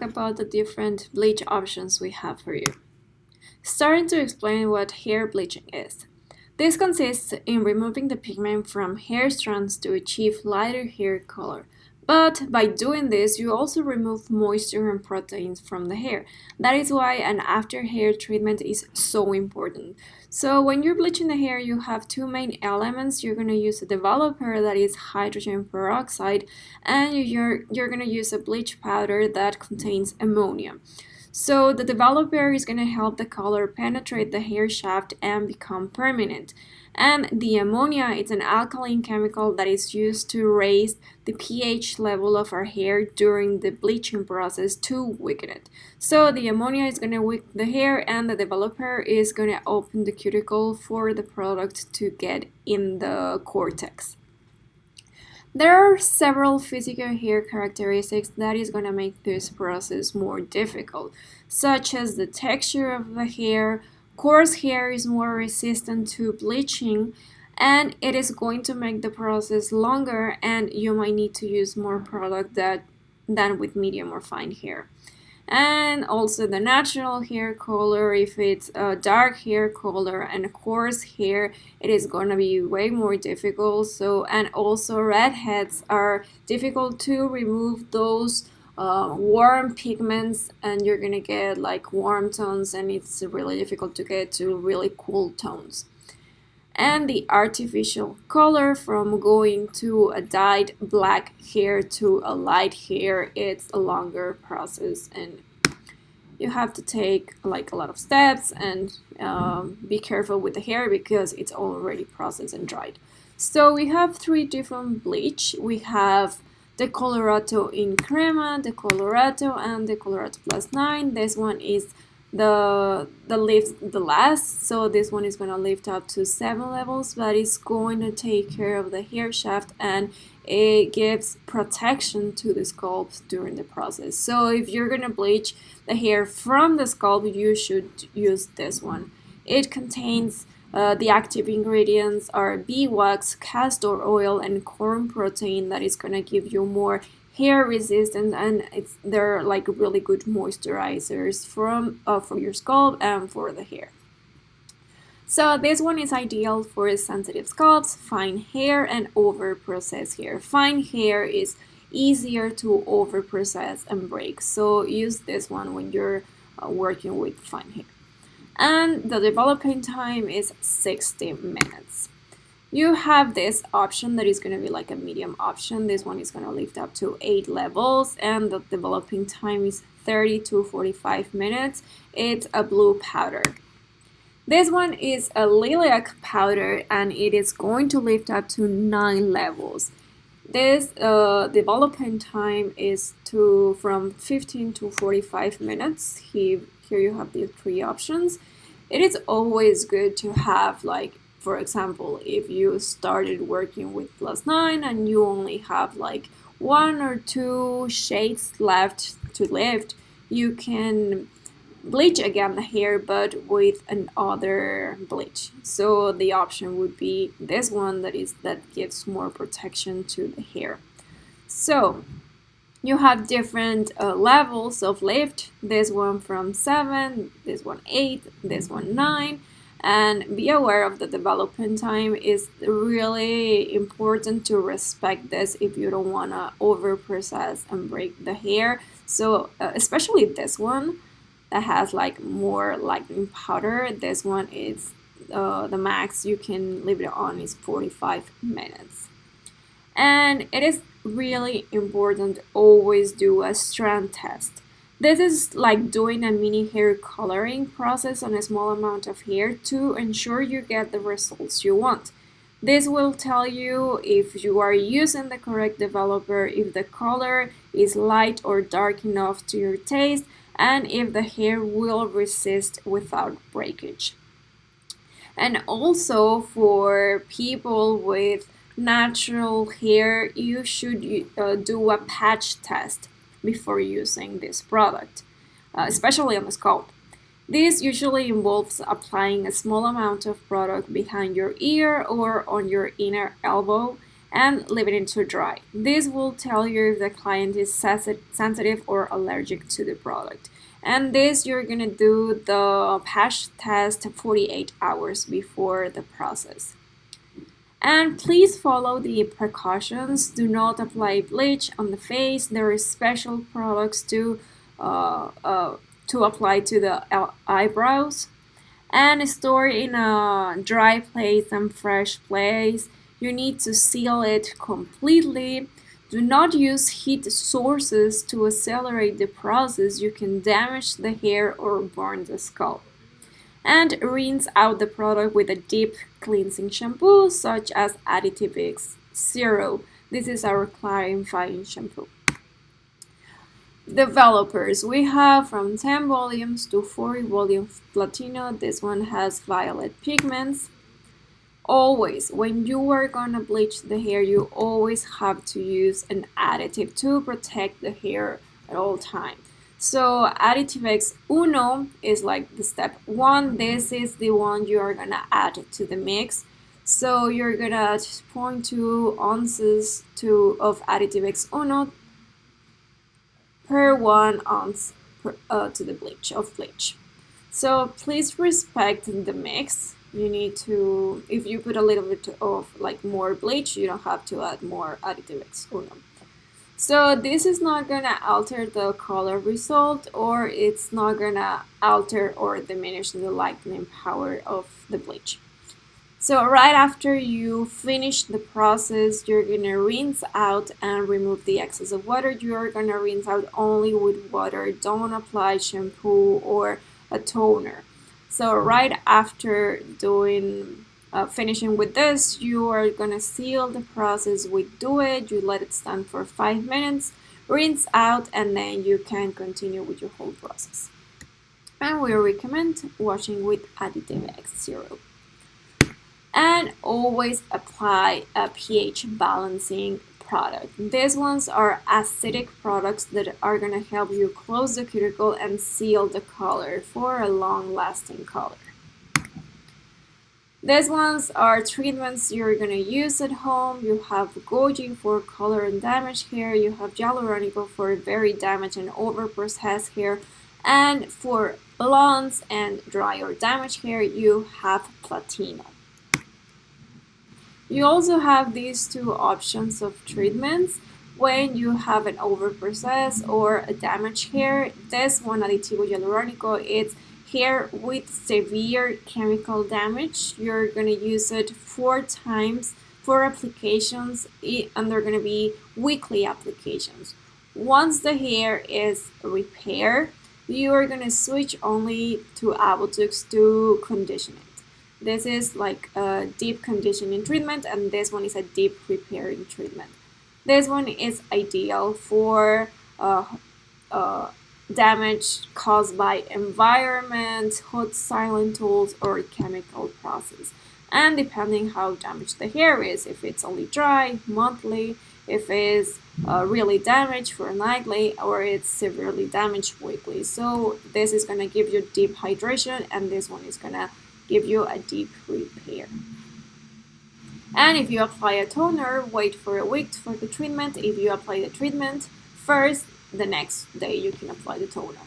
About the different bleach options we have for you. Starting to explain what hair bleaching is. This consists in removing the pigment from hair strands to achieve lighter hair color. But by doing this, you also remove moisture and proteins from the hair. That is why an after hair treatment is so important. So when you're bleaching the hair, you have two main elements. You're going to use a developer that is hydrogen peroxide, and you're going to use a bleach powder that contains ammonia. So the developer is going to help the color penetrate the hair shaft and become permanent. And the ammonia is an alkaline chemical that is used to raise the pH level of our hair during the bleaching process to weaken it. So the ammonia is going to weaken the hair, and the developer is going to open the cuticle for the product to get in the cortex. There are several physical hair characteristics that is going to make this process more difficult, such as the texture of the hair. Coarse hair is more resistant to bleaching, and it is going to make the process longer, and you might need to use more product than with medium or fine hair. And also the natural hair color, if it's a dark hair color and coarse hair, it is going to be way more difficult. And also redheads are difficult to remove those warm pigments, and you're gonna get like warm tones, and it's really difficult to get to really cool tones. And the artificial color, from going to a dyed black hair to a light hair, it's a longer process, and you have to take like a lot of steps and be careful with the hair because it's already processed and dried. So we have three different bleach. We have decolorato in crema, decolorato, and decolorato plus 9. This one is the lift the last, so this one is going to lift up to 7 levels, but it's going to take care of the hair shaft, and it gives protection to the scalp during the process. So if you're going to bleach the hair from the scalp, you should use this one. It contains the active ingredients are beeswax, castor oil, and corn protein that is going to give you more hair resistance, and they're like really good moisturizers for your scalp and for the hair. So this one is ideal for sensitive scalps, fine hair, and over-processed hair. Fine hair is easier to over-process and break, so use this one when you're working with fine hair. And the developing time is 60 minutes. You have this option that is going to be like a medium option. This one is going to lift up to 8 levels, and the developing time is 30 to 45 minutes. It's a blue powder. This one is a lilac powder, and it is going to lift up to 9 levels. This developing time is from 15 to 45 minutes. Here you have the three options. It is always good to have, like, for example, if you started working with plus 9 and you only have like 1 or 2 shades left to lift, you can bleach again the hair, but with another bleach. So the option would be this one that gives more protection to the hair. So you have different levels of lift. This one from 7, this one 8, this one 9. And be aware of the development time. Is really important to respect this if you don't want to over process and break the hair. So especially this one that has like more lightning powder, this one is the max you can leave it on is 45 minutes. And it is really important to always do a strand test. This is like doing a mini hair coloring process on a small amount of hair to ensure you get the results you want. This will tell you if you are using the correct developer, if the color is light or dark enough to your taste, and if the hair will resist without breakage. And also for people with natural hair, you should do a patch test before using this product, especially on the scalp. This usually involves applying a small amount of product behind your ear or on your inner elbow, and leaving it to dry. This will tell you if the client is sensitive or allergic to the product. And this, you're gonna do the patch test 48 hours before the process. And please follow the precautions. Do not apply bleach on the face. There are special products to apply to the eyebrows. And store in a dry place and fresh place. You need to seal it completely. Do not use heat sources to accelerate the process. You can damage the hair or burn the scalp. And rinse out the product with a deep cleansing shampoo such as Additive X Zero. This is our clarifying shampoo. Developers, we have from 10 volumes to 40 volumes Platino. This one has violet pigments. Always, when you are gonna bleach the hair, you always have to use an additive to protect the hair at all times. So Additive X Uno is like the step 1. This is the one you are gonna add to the mix. So you're gonna add 0.2 ounces of Additive X Uno per 1 ounce to the bleach. So please respect the mix. You need to, if you put a little bit of like more bleach, you don't have to add more Additive X Uno. So this is not gonna alter the color result, or it's not gonna alter or diminish the lightening power of the bleach. So right after you finish the process, you're gonna rinse out and remove the excess of water. You're gonna rinse out only with water. Don't apply shampoo or a toner. So right after finishing with this, you are gonna seal the process with Do It. You let it stand for 5 minutes, rinse out, and then you can continue with your whole process. And we recommend washing with Additive X Zero. And always apply a pH balancing product. These ones are acidic products that are gonna help you close the cuticle and seal the color for a long-lasting color. These ones are treatments you're gonna use at home. You have Goji for color and damaged hair. You have Hyaluronic for very damaged and over-processed hair. And for blondes and dry or damaged hair, you have Platino. You also have these two options of treatments when you have an over-processed or a damaged hair. This one, Additivo Hyaluronico, it's hair with severe chemical damage. You're going to use it 4 times, 4 applications, and they're going to be weekly applications. Once the hair is repaired, you are going to switch only to Avotux to condition it. This is like a deep conditioning treatment, and this one is a deep repairing treatment. This one is ideal for damage caused by environment, hot silent tools, or chemical process. And depending how damaged the hair is, if it's only dry, monthly, if it's really damaged for nightly, or it's severely damaged weekly. So this is gonna give you deep hydration, and this one is gonna give you a deep repair. And if you apply a toner, wait for a week for the treatment. If you apply the treatment first, the next day you can apply the toner.